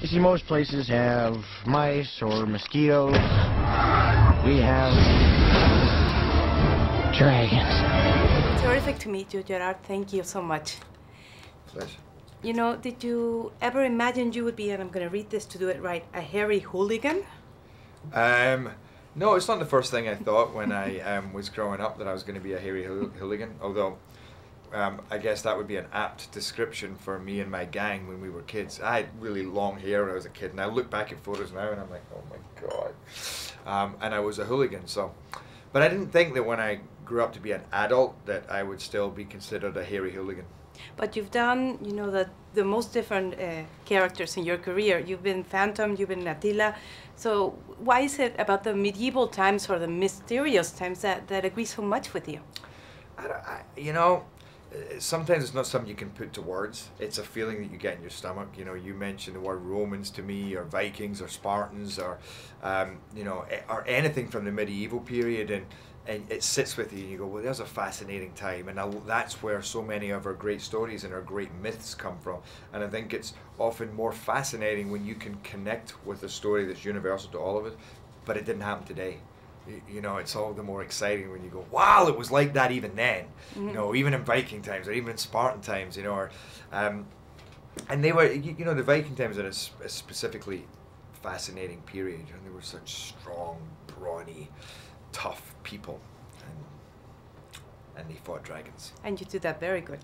You see, most places have mice or mosquitoes. We have dragons. Terrific to meet you, Gerard. Thank you so much. Pleasure. You know, did you ever imagine you would be, and I'm going to read this to do it right, a hairy hooligan? No, it's not the first thing I thought when I was growing up, that I was going to be a hairy hooligan, although I guess that would be an apt description for me and my gang when we were kids. I had really long hair when I was a kid, and I look back at photos now and I'm like, oh my God. And I was a hooligan, so. But I didn't think that when I grew up to be an adult that I would still be considered a hairy hooligan. But you've done, you know, the most different characters in your career. You've been Phantom, you've been Attila. So why is it about the medieval times or the mysterious times that agree so much with you? You know, sometimes it's not something you can put to words. It's a feeling that you get in your stomach. You know, you mentioned the word Romans to me, or Vikings, or Spartans, or you know, or anything from the medieval period, and it sits with you, and you go, well, there's a fascinating time, and that's where so many of our great stories and our great myths come from. And I think it's often more fascinating when you can connect with a story that's universal to all of us, but it didn't happen today. You know, it's all the more exciting when you go, wow, it was like that even then. Mm-hmm. You know, even in Viking times, or even in Spartan times, you know, or, and they were, you know, the Viking times are a specifically fascinating period, and they were such strong, brawny, tough people, and they fought dragons. And you did that very good.